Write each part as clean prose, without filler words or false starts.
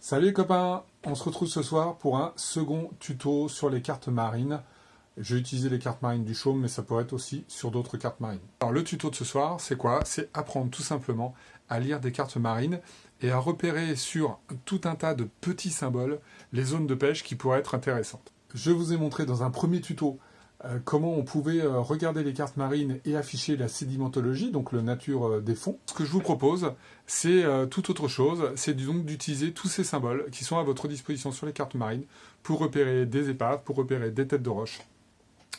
Salut les copains, on se retrouve ce soir pour un second tuto sur les cartes marines. J'ai utilisé les cartes marines du Chaume, mais ça pourrait être aussi sur d'autres cartes marines. Alors le tuto de ce soir, c'est quoi? C'est apprendre tout simplement à lire des cartes marines et à repérer sur tout un tas de petits symboles les zones de pêche qui pourraient être intéressantes. Je vous ai montré dans un premier tuto comment on pouvait regarder les cartes marines et afficher la sédimentologie, donc la nature des fonds. Ce que je vous propose, c'est tout autre chose, c'est donc d'utiliser tous ces symboles qui sont à votre disposition sur les cartes marines pour repérer des épaves, pour repérer des têtes de roche,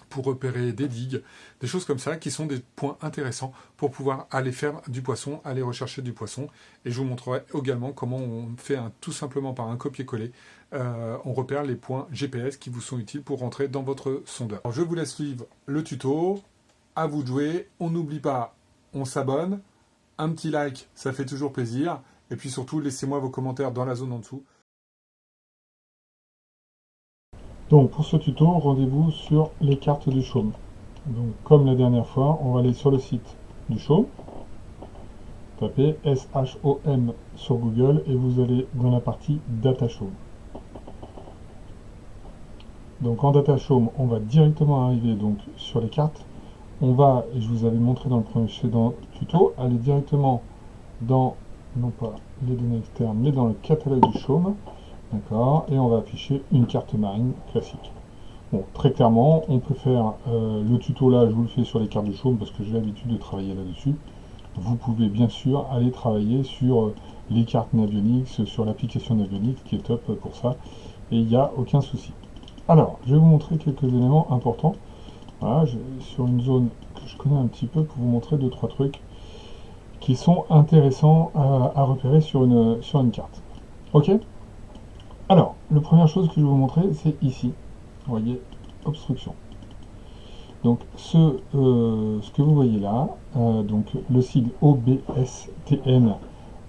pour repérer des digues, des choses comme ça qui sont des points intéressants pour pouvoir aller faire du poisson, aller rechercher du poisson. Et je vous montrerai également comment on fait tout simplement par un copier-coller, on repère les points GPS qui vous sont utiles pour rentrer dans votre sondeur. Alors, je vous laisse suivre le tuto, à vous de jouer, on n'oublie pas, on s'abonne, un petit like, ça fait toujours plaisir, et puis surtout laissez-moi vos commentaires dans la zone en dessous. Donc pour ce tuto, rendez-vous sur les cartes du Chaume. Donc comme la dernière fois, on va aller sur le site du Chaume, tapez SHOM sur Google et vous allez dans la partie Data Chaume. Donc en Data Chaume, on va directement arriver donc sur les cartes. On va, et je vous avais montré dans le précédent tuto, aller directement dans, non pas les données externes, mais dans le catalogue du Chaume. D'accord, et on va afficher une carte marine classique. Bon, très clairement, on peut faire le tuto là, je vous le fais sur les cartes du Chaume parce que j'ai l'habitude de travailler là-dessus. Vous pouvez bien sûr aller travailler sur les cartes Navionics, sur l'application Navionics qui est top pour ça, et il n'y a aucun souci. Alors, je vais vous montrer quelques éléments importants. Voilà, sur une zone que je connais un petit peu pour vous montrer 2-3 trucs qui sont intéressants à repérer sur une carte. Ok? Alors, la première chose que je vais vous montrer, c'est ici. Vous voyez, obstruction. Donc, ce que vous voyez là, donc le sigle OBSTN,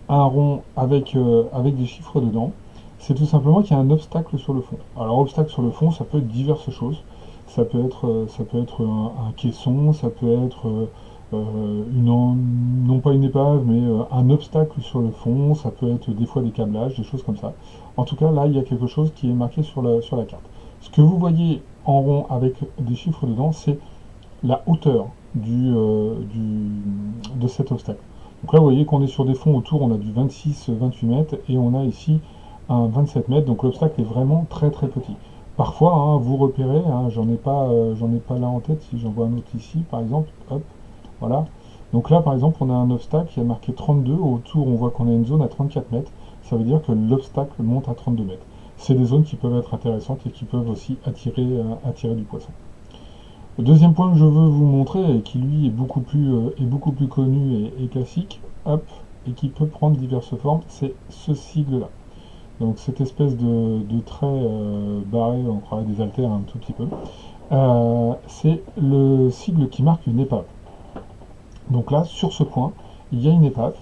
un rond avec des chiffres dedans, c'est tout simplement qu'il y a un obstacle sur le fond. Alors, obstacle sur le fond, ça peut être diverses choses. Ça peut être un caisson, ça peut être non pas une épave, mais un obstacle sur le fond, ça peut être des fois des câblages, des choses comme ça. En tout cas, là, il y a quelque chose qui est marqué sur la carte. Ce que vous voyez en rond avec des chiffres dedans, c'est la hauteur de cet obstacle. Donc là, vous voyez qu'on est sur des fonds autour, on a du 26-28 mètres, et on a ici un 27 mètres, donc l'obstacle est vraiment très très petit. Parfois, hein, vous repérez, hein, j'en ai pas là en tête, si j'en vois un autre ici, par exemple, hop, voilà. Donc là, par exemple, on a un obstacle qui a marqué 32, autour on voit qu'on a une zone à 34 mètres, ça veut dire que l'obstacle monte à 32 mètres. C'est des zones qui peuvent être intéressantes et qui peuvent aussi attirer du poisson. Le deuxième point que je veux vous montrer, et qui lui est beaucoup plus connu et classique, hop, et qui peut prendre diverses formes, c'est ce sigle-là. Donc cette espèce de trait barré, on croirait des haltères un tout petit peu, c'est le sigle qui marque une épave. Donc là, sur ce point, il y a une épave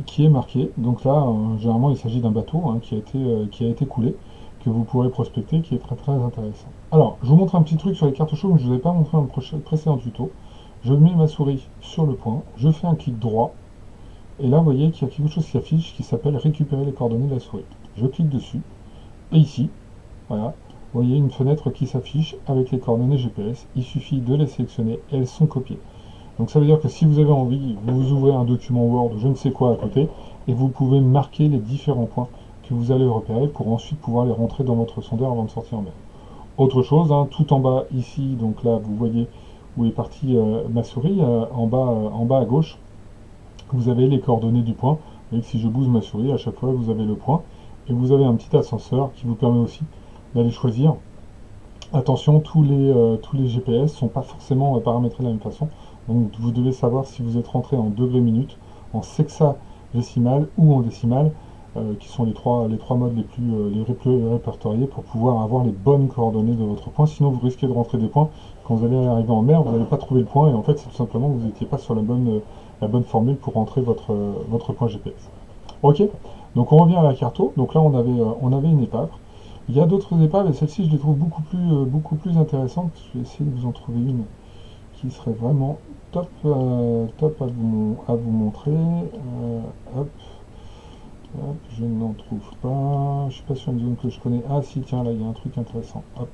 qui est marquée. Donc là, généralement, il s'agit d'un bateau hein, qui a été coulé, que vous pourrez prospecter, qui est très très intéressant. Alors, je vous montre un petit truc sur les cartes chaudes que je ne vous ai pas montré dans le précédent tuto. Je mets ma souris sur le point, je fais un clic droit, et là, vous voyez qu'il y a quelque chose qui affiche qui s'appelle récupérer les coordonnées de la souris. Je clique dessus, et ici, voilà, vous voyez une fenêtre qui s'affiche avec les coordonnées GPS. Il suffit de les sélectionner et elles sont copiées. Donc ça veut dire que si vous avez envie, vous ouvrez un document Word, je ne sais quoi à côté, et vous pouvez marquer les différents points que vous allez repérer pour ensuite pouvoir les rentrer dans votre sondeur avant de sortir en mer. Autre chose, hein, tout en bas ici, donc là vous voyez où est partie ma souris, en bas à gauche, vous avez les coordonnées du point. Vous voyez que si je bouge ma souris, à chaque fois vous avez le point, et vous avez un petit ascenseur qui vous permet aussi d'aller choisir. Attention, tous les GPS ne sont pas forcément paramétrés de la même façon. Donc vous devez savoir si vous êtes rentré en degrés minutes, en sexagésimal ou en décimal, qui sont les trois modes les plus répertoriés pour pouvoir avoir les bonnes coordonnées de votre point. Sinon vous risquez de rentrer des points, quand vous allez arriver en mer, vous n'allez pas trouver le point, et en fait c'est tout simplement que vous n'étiez pas sur la bonne formule pour rentrer votre point GPS. Ok, donc on revient à la carto. Donc là on avait une épave. Il y a d'autres épaves, et celle-ci je les trouve beaucoup plus intéressantes. Je vais essayer de vous en trouver une qui serait vraiment top à vous montrer. Hop. Hop, je n'en trouve pas. Je suis pas sur une zone que je connais. Ah si, tiens, là, il y a un truc intéressant. Hop,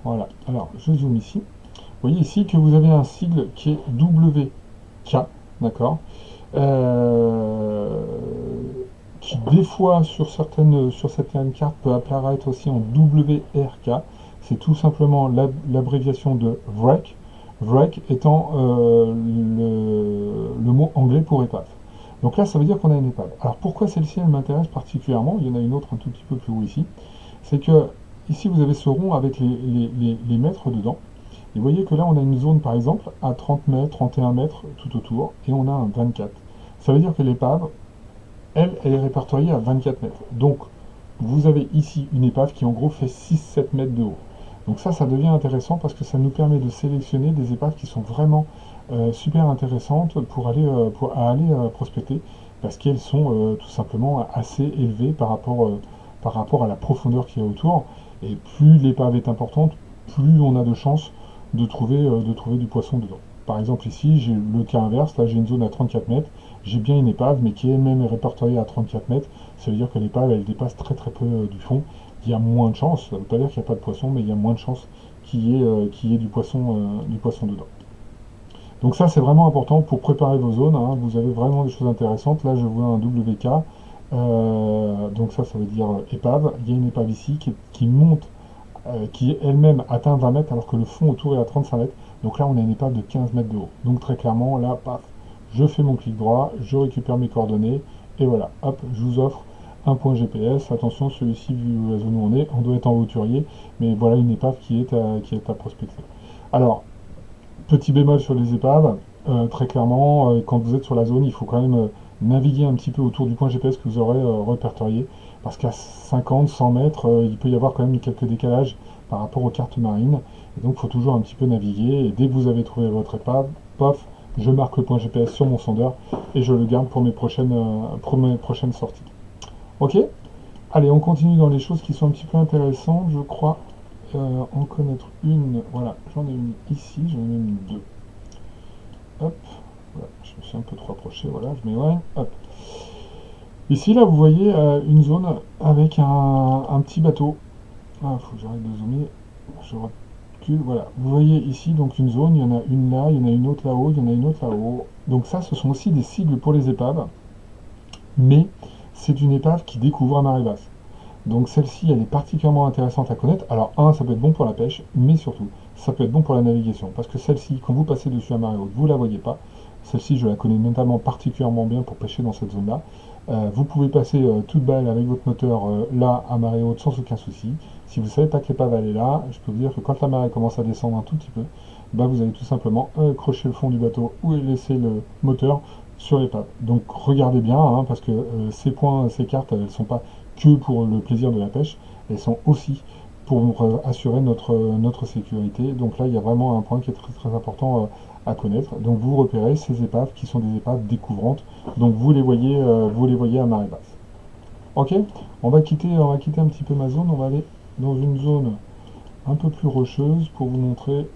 voilà. Alors, je zoome ici. Vous voyez ici que vous avez un sigle qui est WK, d'accord, qui des fois sur certaines cartes peut apparaître aussi en WRK. C'est tout simplement l'abréviation de wreck, wreck étant le mot anglais pour épave. Donc là, ça veut dire qu'on a une épave. Alors pourquoi celle-ci, elle m'intéresse particulièrement? Il y en a une autre un tout petit peu plus haut ici. C'est que ici, vous avez ce rond avec les mètres dedans. Et vous voyez que là, on a une zone, par exemple, à 30 mètres, 31 mètres tout autour, et on a un 24. Ça veut dire que l'épave, elle est répertoriée à 24 mètres. Donc, vous avez ici une épave qui, en gros, fait 6-7 mètres de haut. Donc ça devient intéressant parce que ça nous permet de sélectionner des épaves qui sont vraiment super intéressantes pour aller prospecter, parce qu'elles sont tout simplement assez élevées par rapport à la profondeur qu'il y a autour. Et plus l'épave est importante, plus on a de chances de trouver du poisson dedans. Par exemple ici, j'ai le cas inverse, là j'ai une zone à 34 mètres, j'ai bien une épave, mais qui elle-même est répertoriée à 34 mètres, ça veut dire que l'épave elle dépasse très très peu du fond. Il y a moins de chances, ça ne veut pas dire qu'il n'y a pas de poisson, mais il y a moins de chances qu'il y ait du poisson dedans. Donc ça c'est vraiment important pour préparer vos zones, hein. Vous avez vraiment des choses intéressantes. Là je vois un WK, donc ça veut dire épave. Il y a une épave ici qui monte, qui elle-même atteint 20 mètres alors que le fond autour est à 35 mètres. Donc là on a une épave de 15 mètres de haut. Donc très clairement là, paf, je fais mon clic droit, je récupère mes coordonnées, et voilà, hop, je vous offre un point GPS. Attention, celui-ci, vu la zone où on doit être en hauturier, mais voilà une épave qui est à prospecter. Alors, petit bémol sur les épaves, très clairement, quand vous êtes sur la zone, il faut quand même naviguer un petit peu autour du point GPS que vous aurez répertorié, parce qu'à 50, 100 mètres, il peut y avoir quand même quelques décalages par rapport aux cartes marines, et donc il faut toujours un petit peu naviguer, et dès que vous avez trouvé votre épave, pof, je marque le point GPS sur mon sondeur, et je le garde pour mes prochaines sorties. Ok? Allez, on continue dans les choses qui sont un petit peu intéressantes, je crois en connaître une. Voilà, j'en ai une ici, j'en ai même deux. Hop, voilà, je me suis un peu trop approché, voilà, je m'éloigne, hop. Ici, là, vous voyez une zone avec un petit bateau. Ah, faut que j'arrête de zoomer, je recule, voilà. Vous voyez ici, donc une zone, il y en a une là, il y en a une autre là-haut, il y en a une autre là-haut. Donc ça, ce sont aussi des sigles pour les épaves, mais c'est une épave qui découvre à marée basse. Donc celle-ci, elle est particulièrement intéressante à connaître. Alors ça peut être bon pour la pêche, mais surtout, ça peut être bon pour la navigation. Parce que celle-ci, quand vous passez dessus à marée haute, vous ne la voyez pas. Celle-ci, je la connais notamment particulièrement bien pour pêcher dans cette zone-là. Vous pouvez passer toute balle avec votre moteur là à marée haute sans aucun souci. Si vous ne savez pas que l'épave elle est là, je peux vous dire que quand la marée commence à descendre un tout petit peu, bah, vous allez tout simplement accrocher le fond du bateau ou laisser le moteur sur l'épave. Donc regardez bien, hein, parce que ces cartes, elles ne sont pas que pour le plaisir de la pêche, elles sont aussi pour assurer notre sécurité. Donc là, il y a vraiment un point qui est très très important à connaître. Donc vous repérez ces épaves qui sont des épaves découvrantes. Donc vous les voyez à marée basse. Ok, on va quitter un petit peu ma zone. On va aller dans une zone un peu plus rocheuse pour vous montrer.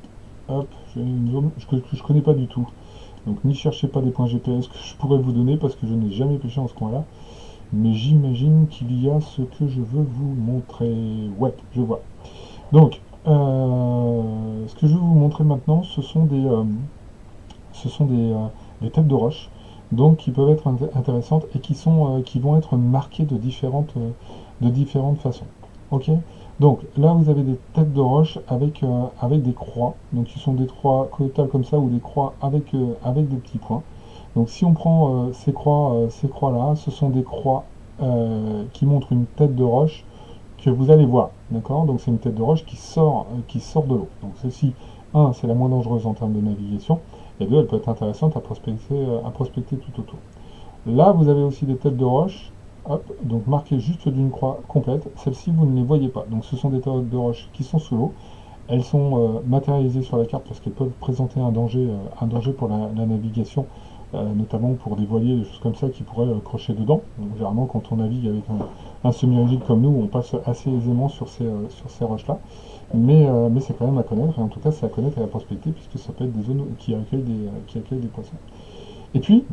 Hop, j'ai une zone que je connais pas du tout. Donc n'y cherchez pas des points GPS que je pourrais vous donner parce que je n'ai jamais pêché en ce coin-là. Mais j'imagine qu'il y a ce que je veux vous montrer. Ouais, je vois. Donc, ce que je vais vous montrer maintenant, ce sont des têtes de roche, donc qui peuvent être intéressantes et qui vont être marquées de différentes façons. Ok. Donc là, vous avez des têtes de roche avec des croix. Donc, ce sont des croix côtales comme ça ou des croix avec des petits points. Donc si on prend ces croix-là, ce sont des croix qui montrent une tête de roche que vous allez voir, d'accord? Donc c'est une tête de roche qui sort de l'eau. Donc ceci, un, c'est la moins dangereuse en termes de navigation, et deux, elle peut être intéressante à prospecter tout autour. Là, vous avez aussi des têtes de roche, hop, donc marquées juste d'une croix complète. Celles-ci, vous ne les voyez pas. Donc ce sont des têtes de roche qui sont sous l'eau. Elles sont matérialisées sur la carte parce qu'elles peuvent présenter un danger pour la navigation, notamment pour des voiliers, des choses comme ça qui pourraient crocher dedans. Donc, généralement, quand on navigue avec un semi-rigide comme nous, on passe assez aisément sur ces roches-là. Mais c'est quand même à connaître, et en tout cas, c'est à connaître et à prospecter, puisque ça peut être des zones qui accueillent des poissons. Et puis,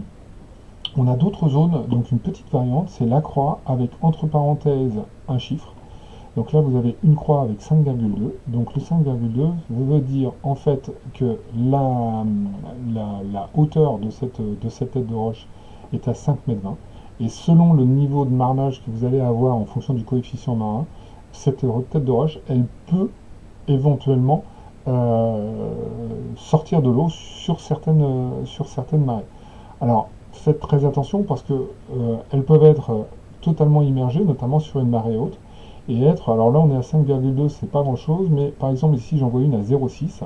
On a d'autres zones, donc une petite variante, c'est la croix avec entre parenthèses un chiffre. Donc là, vous avez une croix avec 5,2. Donc le 5,2 veut dire en fait que la hauteur de cette tête de roche est à 5,20 m. Et selon le niveau de marnage que vous allez avoir en fonction du coefficient marin, cette tête de roche, elle peut éventuellement sortir de l'eau sur certaines marées. Alors, faites très attention parce que elles peuvent être totalement immergées, notamment sur une marée haute, et être, alors là on est à 5,2, c'est pas grand chose, mais par exemple ici j'en vois une à 0,6,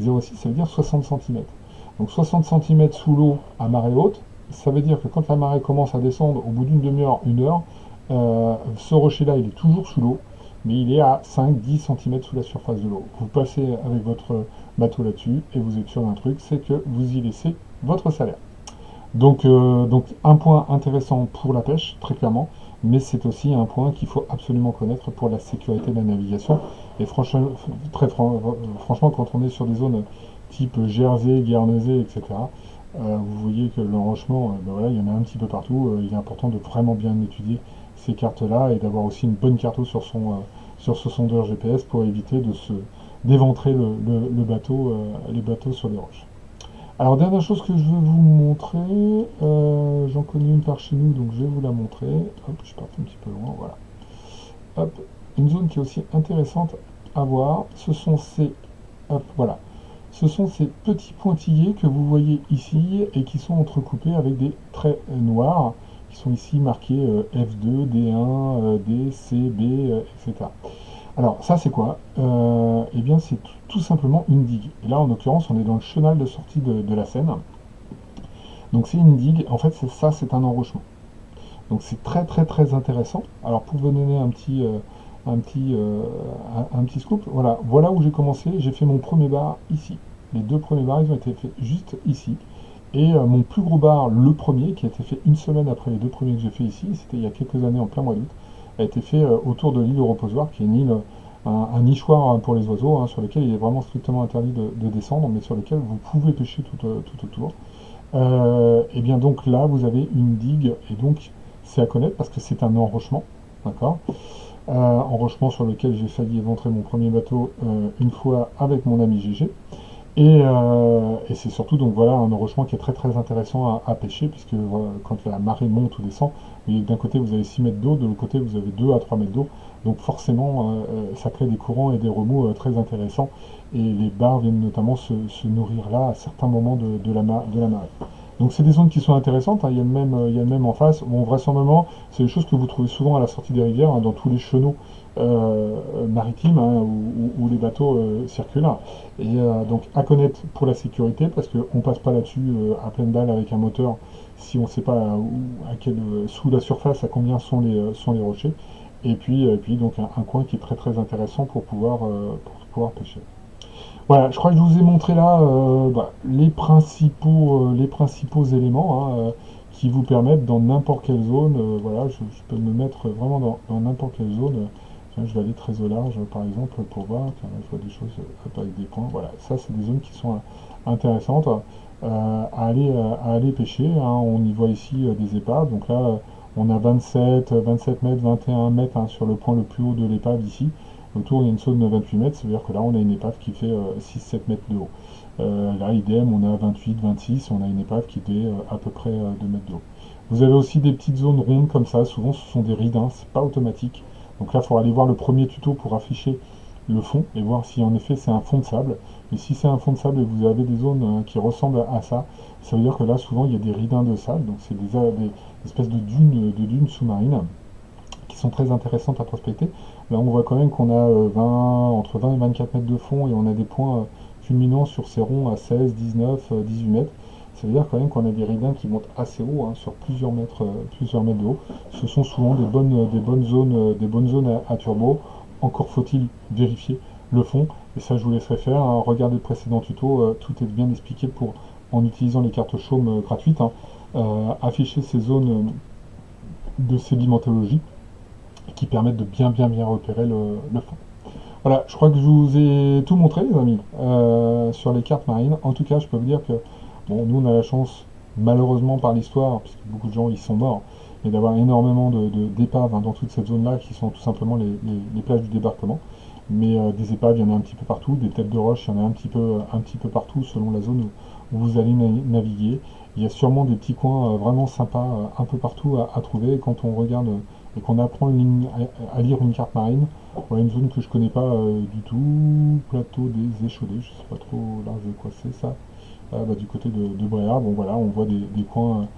0,6 ça veut dire 60 cm. Donc 60 cm sous l'eau à marée haute, ça veut dire que quand la marée commence à descendre, au bout d'une demi-heure, une heure, ce rocher-là il est toujours sous l'eau, mais il est à 5-10 cm sous la surface de l'eau. Vous passez avec votre bateau là-dessus, et vous êtes sûr d'un truc, c'est que vous y laissez votre salaire. Donc un point intéressant pour la pêche, très clairement, mais c'est aussi un point qu'il faut absolument connaître pour la sécurité de la navigation. Et franchement, quand on est sur des zones type Jersey, Guernesey, etc., vous voyez que l'enrochement, ben voilà, il y en a un petit peu partout. Il est important de vraiment bien étudier ces cartes-là et d'avoir aussi une bonne carte sur ce sondeur GPS pour éviter d'éventrer le bateau, les bateaux sur les roches. Alors, dernière chose que je veux vous montrer, j'en connais une par chez nous, donc je vais vous la montrer. Hop, je suis parti un petit peu loin, voilà. Hop, une zone qui est aussi intéressante à voir, ce sont ces, hop, voilà. Ce sont ces petits pointillés que vous voyez ici et qui sont entrecoupés avec des traits noirs, qui sont ici marqués F2, D1, D, C, B, etc. Alors, ça, c'est quoi? Eh bien, c'est tout simplement une digue. Et là, en l'occurrence, on est dans le chenal de sortie de la Seine. Donc, c'est une digue. En fait, c'est un enrochement. Donc, c'est très, très, très intéressant. Alors, pour vous donner un petit scoop, voilà où j'ai commencé. J'ai fait mon premier bar ici. Les deux premiers bars, ils ont été faits juste ici. Et mon plus gros bar, le premier, qui a été fait une semaine après les deux premiers que j'ai fait ici, c'était il y a quelques années en plein mois d'août, a été fait autour de l'île au Reposoir, qui est une île, un nichoir pour les oiseaux, sur lequel il est vraiment strictement interdit de descendre, mais sur lequel vous pouvez pêcher tout autour. Et bien donc là, vous avez une digue, et donc c'est à connaître parce que c'est un enrochement, d'accord, enrochement sur lequel j'ai failli éventrer mon premier bateau une fois avec mon ami GG. Et c'est surtout donc voilà un enrochement qui est très très intéressant à pêcher, puisque quand la marée monte ou descend, vous voyez que d'un côté vous avez 6 mètres d'eau, de l'autre côté vous avez 2 à 3 mètres d'eau, donc forcément ça crée des courants et des remous très intéressants, et les bars viennent notamment se nourrir là à certains moments de la marée. Donc c'est des zones qui sont intéressantes, il y a le même en face. Bon, vraisemblablement, c'est des choses que vous trouvez souvent à la sortie des rivières, dans tous les chenaux maritimes où les bateaux circulent. Et donc à connaître pour la sécurité, parce qu'on ne passe pas là-dessus à pleine balle avec un moteur si on ne sait pas sous la surface à combien sont les rochers. Et puis donc un coin qui est très très intéressant pour pouvoir pêcher. Voilà, je crois que je vous ai montré là les principaux éléments qui vous permettent dans n'importe quelle zone, voilà, je peux me mettre vraiment dans n'importe quelle zone. Tiens, je vais aller très au large par exemple pour voir, tiens, là, je vois des choses avec des points, voilà, ça c'est des zones qui sont intéressantes à aller pêcher, on y voit ici des épaves, donc là on a 27 mètres, 21 mètres sur le point le plus haut de l'épave ici. Autour, il y a une zone de 28 mètres, ça veut dire que là, on a une épave qui fait 6-7 mètres de haut. Là, idem, on a 28, 26, on a une épave qui fait à peu près 2 mètres de haut. Vous avez aussi des petites zones rondes comme ça, souvent ce sont des ridins, c'est pas automatique. Donc là, il faudra aller voir le premier tuto pour afficher le fond et voir si en effet c'est un fond de sable. Et si c'est un fond de sable et que vous avez des zones qui ressemblent à ça, ça veut dire que là, souvent, il y a des ridins de sable, donc c'est des espèces de dunes sous-marines qui sont très intéressantes à prospecter. Là, on voit quand même qu'on a entre 20 et 24 mètres de fond et on a des points culminants sur ces ronds à 16, 19, 18 mètres. Ça veut dire quand même qu'on a des ridins qui montent assez haut, sur plusieurs mètres de haut. Ce sont souvent des bonnes zones à turbo. Encore faut-il vérifier le fond. Et ça, je vous laisserai faire. Regardez le précédent tuto, tout est bien expliqué en utilisant les cartes chaumes gratuites. Afficher ces zones de sédimentologie qui permettent de bien repérer le fond. Voilà, je crois que je vous ai tout montré les amis sur les cartes marines. En tout cas, je peux vous dire que bon, nous on a la chance malheureusement par l'histoire, puisque beaucoup de gens y sont morts, et d'avoir énormément d'épaves dans toute cette zone-là, qui sont tout simplement les plages du débarquement. Mais des épaves, il y en a un petit peu partout, des têtes de roche, il y en a un petit peu partout selon la zone où vous allez naviguer. Il y a sûrement des petits coins vraiment sympas un peu partout à trouver. Et quand on regarde et qu'on apprend à lire une carte marine, voilà une zone que je connais pas du tout, plateau des Échaudés, je sais pas trop là quoi c'est ça. Du côté de Bréa, bon voilà, on voit des coins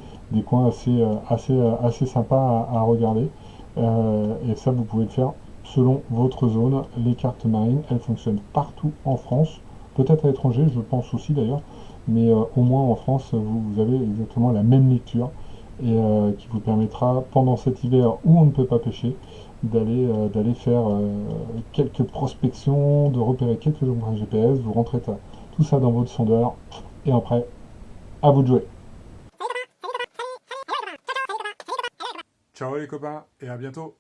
assez sympas à regarder. Et ça, vous pouvez le faire selon votre zone. Les cartes marines, elles fonctionnent partout en France, peut-être à l'étranger, je pense aussi d'ailleurs, mais au moins en France, vous avez exactement la même lecture et qui vous permettra, pendant cet hiver où on ne peut pas pêcher, d'aller faire quelques prospections, de repérer quelques empreintes GPS, vous rentrez tout ça dans votre sondeur, et après, à vous de jouer. Ciao les copains et à bientôt.